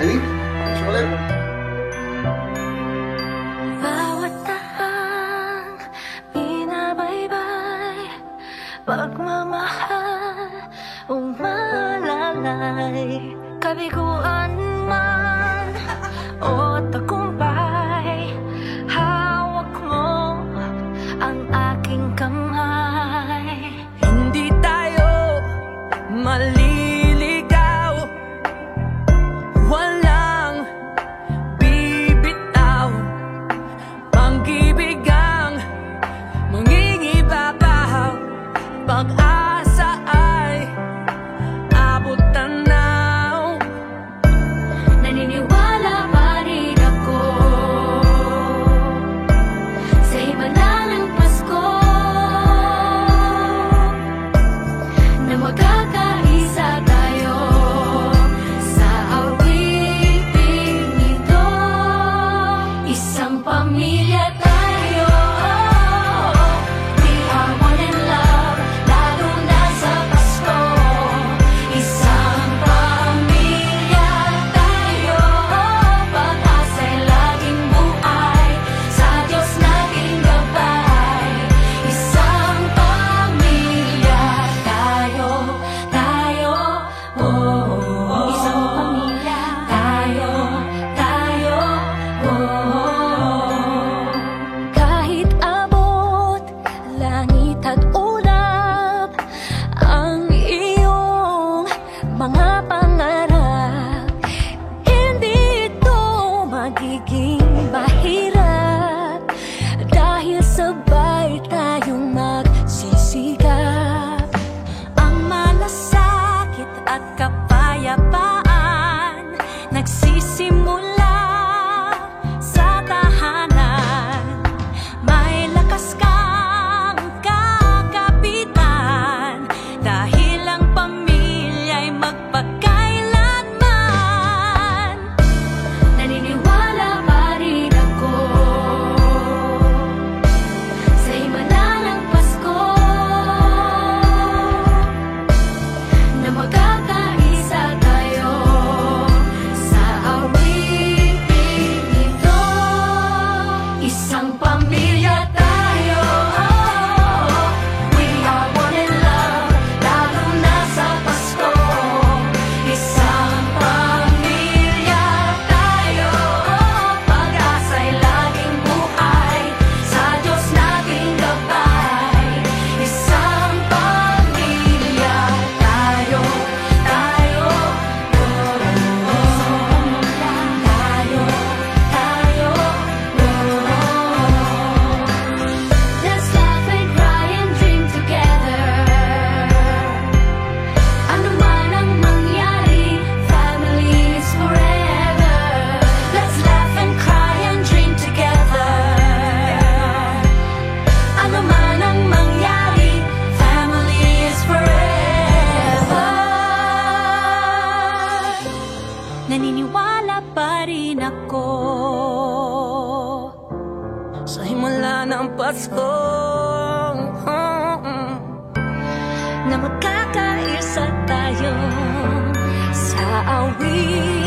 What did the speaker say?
Ready? Action ulit. Bawat tahang binabaybay, pagmamahal umalalay, kabiguan man o tagumpay, hawak mo ang aking kamay. Hindi tayo maliligaw, walang bibitaw, pag-ibig ang mangingibabaw, pag-asa ay abot tanaw. Naniniwala pa rin ako sa himala ng Pasko, na magkakaisa tayo sa awiting ito. Isang pamilya tayo, we are one in love, lalo na sa Pasko. Isang pamilya tayo, pag-asa'y laging buhay, sa Diyos nating gabay. Isang pamilya tayo, oh. Isang pamilya tayo, oh. Kahit abot langit at ulap ang iyong mga pangarap, hindi ito magiging mahirap, dahil sabay tayong magsisigap. Ang malasakit at kapayapaan nagsisimula sa tahanan. May lakas kang kakapitan, dahil ang pamilya'y magpakailanman. Naniniwala pa rin ako sa himala ng Pasko, na magkakaisa tayo sa awiting ito. Isang pamilya tayo, we are one in love, lalo na sa Pasko. Isang pamilya tayo, pag-asa'y laging buhay, sa Diyos nating gabay. Isang pamilya tayo, oh. Let's laugh and cry and dream together. Ano man ang mangyari, family is forever. Let's laugh and cry and dream together. Ano man ang mangyari, family is forever. Naniniwala pa rin ako Sa himala ng Pasko, na magkakaisa tayo sa awit